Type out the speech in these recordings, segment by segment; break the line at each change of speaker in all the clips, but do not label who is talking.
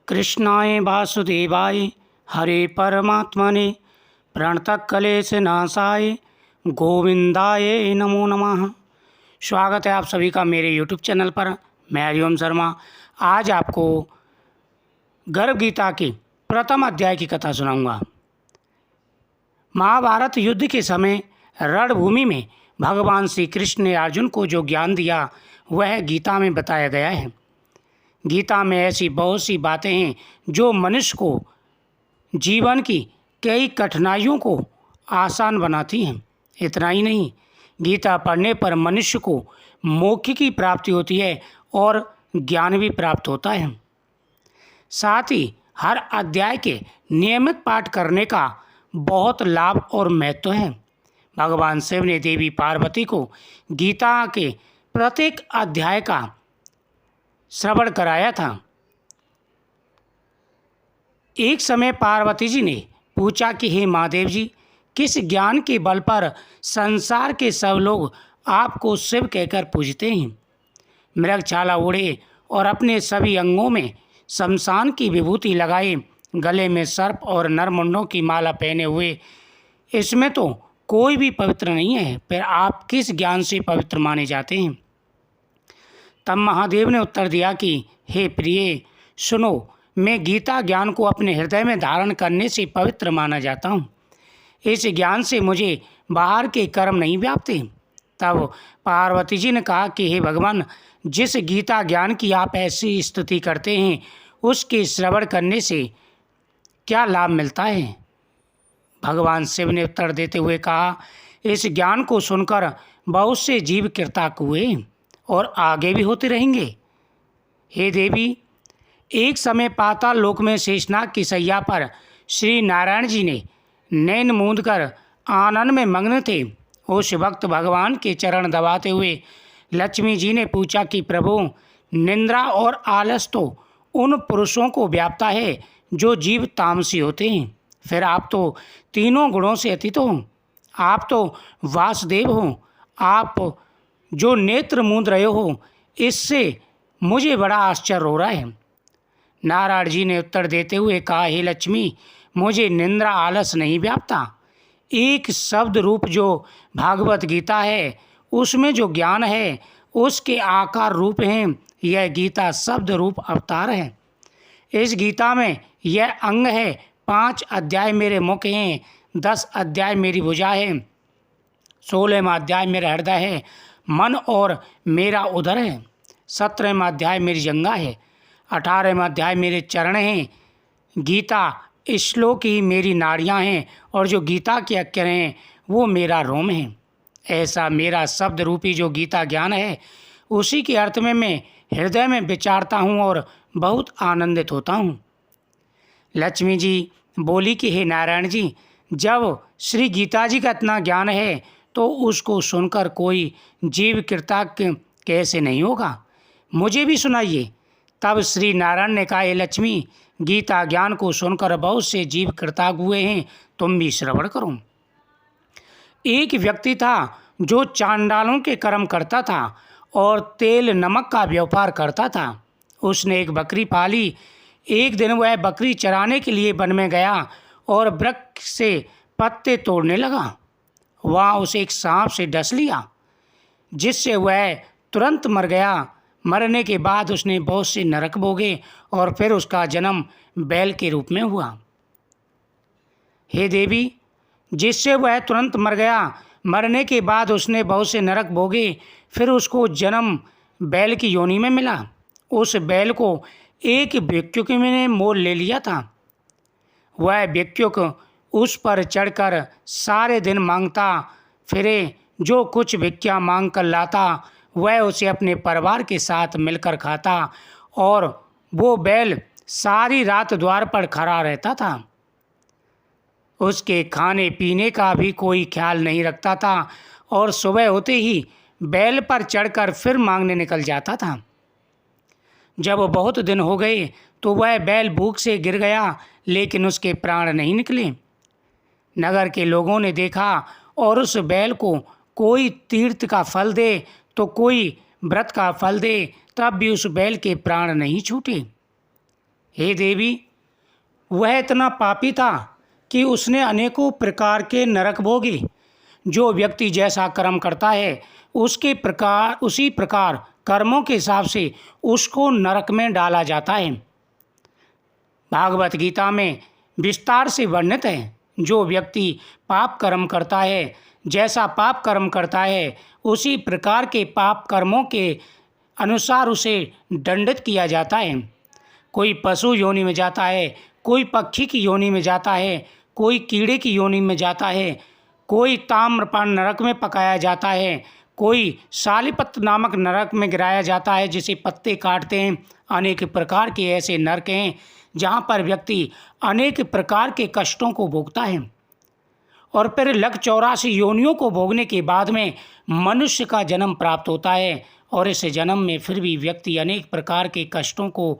कृष्णाय वासुदेवाय हरे परमात्मने प्रणतक्लेशनाशाय गोविंदाय नमो नमः। स्वागत है आप सभी का मेरे यूट्यूब चैनल पर। मैं हरिओम शर्मा आज आपको गर्भ गीता के प्रथम अध्याय की कथा सुनाऊंगा। महाभारत युद्ध के समय रणभूमि में भगवान श्री कृष्ण ने अर्जुन को जो ज्ञान दिया वह गीता में बताया गया है। गीता में ऐसी बहुत सी बातें हैं जो मनुष्य को जीवन की कई कठिनाइयों को आसान बनाती हैं। इतना ही नहीं, गीता पढ़ने पर मनुष्य को मोक्ष की प्राप्ति होती है और ज्ञान भी प्राप्त होता है। साथ ही हर अध्याय के नियमित पाठ करने का बहुत लाभ और महत्व है। भगवान शिव ने देवी पार्वती को गीता के प्रत्येक अध्याय का श्रवण कराया था। एक समय पार्वती जी ने पूछा कि हे महादेव जी, किस ज्ञान के बल पर संसार के सब लोग आपको शिव कहकर पूजते हैं? मृगछाला ओढ़े और अपने सभी अंगों में शमशान की विभूति लगाए, गले में सर्प और नरमुंडों की माला पहने हुए, इसमें तो कोई भी पवित्र नहीं है, फिर आप किस ज्ञान से पवित्र माने जाते हैं? तब महादेव ने उत्तर दिया कि हे प्रिय, सुनो, मैं गीता ज्ञान को अपने हृदय में धारण करने से पवित्र माना जाता हूँ। इस ज्ञान से मुझे बाहर के कर्म नहीं व्यापते। तब पार्वती जी ने कहा कि हे भगवान, जिस गीता ज्ञान की आप ऐसी स्तुति करते हैं उसके श्रवण करने से क्या लाभ मिलता है? भगवान शिव ने उत्तर देते हुए कहा, इस ज्ञान को सुनकर बहुत से जीव कृतार्थ हुए और आगे भी होते रहेंगे। हे देवी, एक समय पाताल लोक में शेषनाग की सैया पर श्री नारायण जी ने नैन मूंद कर आनंद में मग्न थे। उस वक्त भगवान के चरण दबाते हुए लक्ष्मी जी ने पूछा कि प्रभु, निंद्रा और आलस तो उन पुरुषों को व्यापता है जो जीव तामसी होते हैं, फिर आप तो तीनों गुणों से अतीत हो। आप तो वासुदेव हो। आप जो नेत्र मूंद रहे हो, इससे मुझे बड़ा आश्चर्य हो रहा है। नारायण जी ने उत्तर देते हुए कहा, हे लक्ष्मी, मुझे निंद्रा आलस नहीं व्यापता। एक शब्द रूप जो भागवत गीता है उसमें जो ज्ञान है उसके आकार रूप हैं। यह गीता शब्द रूप अवतार है। इस गीता में यह अंग है। 5 अध्याय मेरे मुख हैं, 10 अध्याय मेरी भुजा है, 16वां अध्याय मेरा हृदय है, मन और मेरा उदर है, 17वां अध्याय मेरी जंघा है, 18वां अध्याय मेरे चरण हैं। गीता श्लोक ही मेरी नाड़ियाँ हैं और जो गीता के अक्षर हैं वो मेरा रोम है। ऐसा मेरा शब्द रूपी जो गीता ज्ञान है उसी के अर्थ में मैं हृदय में विचारता हूँ और बहुत आनंदित होता हूँ। लक्ष्मी जी बोली कि हे नारायण जी, जब श्री गीता जी का इतना ज्ञान है तो उसको सुनकर कोई जीव कृतज्ञ कैसे नहीं होगा? मुझे भी सुनाइए। तब श्री नारायण ने कहा, हे लक्ष्मी, गीता ज्ञान को सुनकर बहुत से जीव कृतज्ञ हुए हैं, तुम भी श्रवण करो। एक व्यक्ति था जो चांडालों के कर्म करता था और तेल नमक का व्यापार करता था। उसने एक बकरी पाली। एक दिन वह बकरी चराने के लिए वन में गया और वृक्ष से पत्ते तोड़ने लगा। वहाँ उसे एक सांप से डस लिया, जिससे वह तुरंत मर गया। मरने के बाद उसने बहुत से नरक भोगे और फिर उसका जन्म बैल के रूप में हुआ। हे देवी, जिससे वह तुरंत मर गया, मरने के बाद उसने बहुत से नरक भोगे, फिर उसको जन्म बैल की योनि में मिला। उस बैल को एक भिक्षुक ने मोल ले लिया था। वह भिक्षुक उस पर चढ़कर सारे दिन मांगता फिरे। जो कुछ भिक्षा मांग कर लाता वह उसे अपने परिवार के साथ मिलकर खाता और वो बैल सारी रात द्वार पर खड़ा रहता था। उसके खाने पीने का भी कोई ख्याल नहीं रखता था और सुबह होते ही बैल पर चढ़कर फिर मांगने निकल जाता था। जब बहुत दिन हो गए तो वह बैल भूख से गिर गया, लेकिन उसके प्राण नहीं निकले। नगर के लोगों ने देखा और उस बैल को कोई तीर्थ का फल दे तो कोई व्रत का फल दे, तब भी उस बैल के प्राण नहीं छूटे। हे देवी, वह इतना पापी था कि उसने अनेकों प्रकार के नरक भोगे। जो व्यक्ति जैसा कर्म करता है उसी प्रकार कर्मों के हिसाब से उसको नरक में डाला जाता है। भागवत गीता में विस्तार से वर्णित है, जो व्यक्ति पाप कर्म करता है, जैसा पाप कर्म करता है उसी प्रकार के पाप कर्मों के अनुसार उसे दंडित किया जाता है। कोई पशु योनि में जाता है, कोई पक्षी की योनि में जाता है, कोई कीड़े की योनि में जाता है, कोई ताम्रपान नरक में पकाया जाता है, कोई शालिपत नामक नरक में गिराया जाता है जिसे पत्ते काटते हैं। अनेक प्रकार के ऐसे नरक हैं जहाँ पर व्यक्ति अनेक प्रकार के कष्टों को भोगता है और फिर लग 84 योनियों को भोगने के बाद में मनुष्य का जन्म प्राप्त होता है। और इस जन्म में फिर भी व्यक्ति अनेक प्रकार के कष्टों को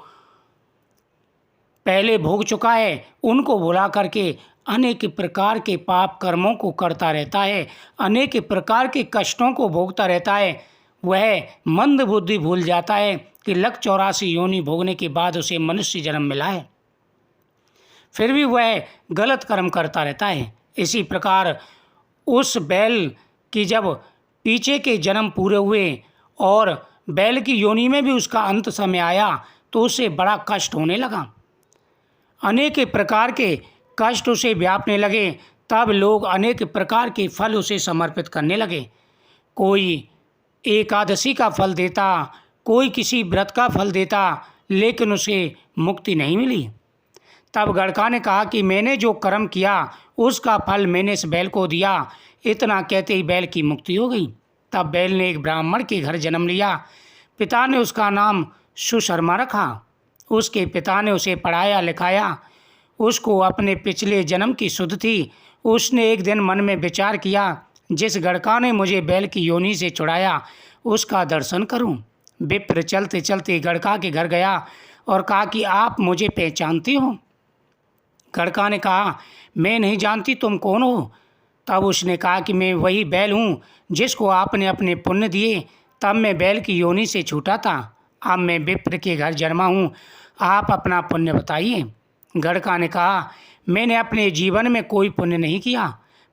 पहले भोग चुका है, उनको भुला करके अनेक प्रकार के पाप कर्मों को करता रहता है, अनेक प्रकार के कष्टों को भोगता रहता है। वह मंद बुद्धि भूल जाता है कि लग 84 योनि भोगने के बाद उसे मनुष्य जन्म मिला है, फिर भी वह गलत कर्म करता रहता है। इसी प्रकार उस बैल की जब पीछे के जन्म पूरे हुए और बैल की योनि में भी उसका अंत समय आया तो उसे बड़ा कष्ट होने लगा, अनेक प्रकार के कष्ट उसे व्यापने लगे। तब लोग अनेक प्रकार के फल उसे समर्पित करने लगे। कोई एकादशी का फल देता, कोई किसी व्रत का फल देता, लेकिन उसे मुक्ति नहीं मिली। तब गड़का ने कहा कि मैंने जो कर्म किया उसका फल मैंने इस बैल को दिया। इतना कहते ही बैल की मुक्ति हो गई। तब बैल ने एक ब्राह्मण के घर जन्म लिया। पिता ने उसका नाम सुशर्मा रखा। उसके पिता ने उसे पढ़ाया लिखाया। उसको अपने पिछले जन्म की सुध थी। उसने एक दिन मन में विचार किया, जिस गड़का ने मुझे बैल की योनि से छुड़ाया उसका दर्शन करूं। विप्र चलते चलते गड़का के घर गया और कहा कि आप मुझे पहचानती हो? गड़का ने कहा, मैं नहीं जानती, तुम कौन हो? तब उसने कहा कि मैं वही बैल हूँ जिसको आपने अपने पुण्य दिए तब मैं बैल की योनि से छूटा था। अब मैं विप्र के घर जन्मा हूँ, आप अपना पुण्य बताइए। गड़का ने कहा, मैंने अपने जीवन में कोई पुण्य नहीं किया,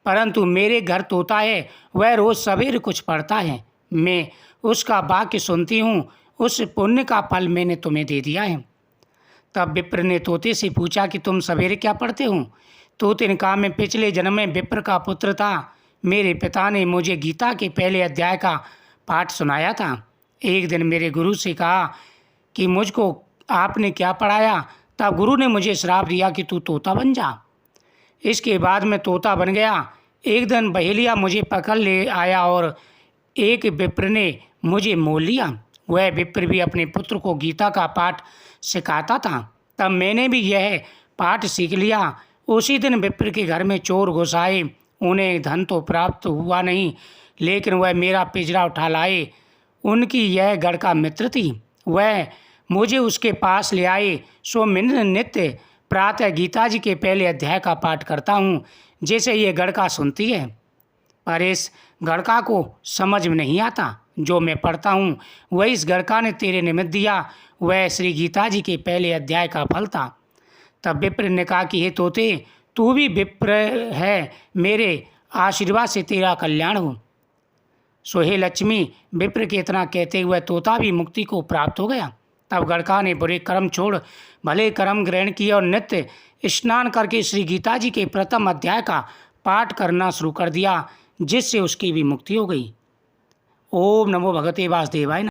परंतु मेरे घर तोता है, वह रोज़ सवेरे कुछ पढ़ता है, मैं उसका वाक्य सुनती हूँ, उस पुण्य का फल मैंने तुम्हें दे दिया है। तब विप्र ने तोते से पूछा कि तुम सवेरे क्या पढ़ते हो? तोते ने कहा, मैं पिछले जन्म में विप्र का पुत्र था। मेरे पिता ने मुझे गीता के पहले अध्याय का पाठ सुनाया था। एक दिन मेरे गुरु से कहा कि मुझको आपने क्या पढ़ाया? तब गुरु ने मुझे श्राप दिया कि तू तोता बन जा। इसके बाद मैं तोता बन गया। एक दिन बहेलिया मुझे पकड़ ले आया और एक विप्र ने मुझे मोल लिया। वह विप्र भी अपने पुत्र को गीता का पाठ सिखाता था। तब मैंने भी यह पाठ सीख लिया। उसी दिन विप्र के घर में चोर घुस आए। उन्हें धन तो प्राप्त हुआ नहीं, लेकिन वह मेरा पिंजरा उठा लाए। उनकी यह गड़का मित्र थी। वह मुझे उसके पास ले आए। सो मैं नित्य प्रातः गीता जी के पहले अध्याय का पाठ करता हूँ, जैसे ये गड़का सुनती है, पर इस गड़का को समझ में नहीं आता। जो मैं पढ़ता हूँ वही इस गड़का ने तेरे निमित्त दिया, वह श्री गीता जी के पहले अध्याय का फल था। तब विप्र ने कहा कि हे तोते, तू भी विप्र है, मेरे आशीर्वाद से तेरा कल्याण हो। सो हे लक्ष्मी, विप्र के इतना कहते हुए तोता भी मुक्ति को प्राप्त हो गया। तब गड़का ने बुरे कर्म छोड़ भले कर्म ग्रहण किए और नित्य स्नान करके श्री गीता जी के प्रथम अध्याय का पाठ करना शुरू कर दिया, जिससे उसकी भी मुक्ति हो गई। ओम नमो भगवते वासुदेवाय।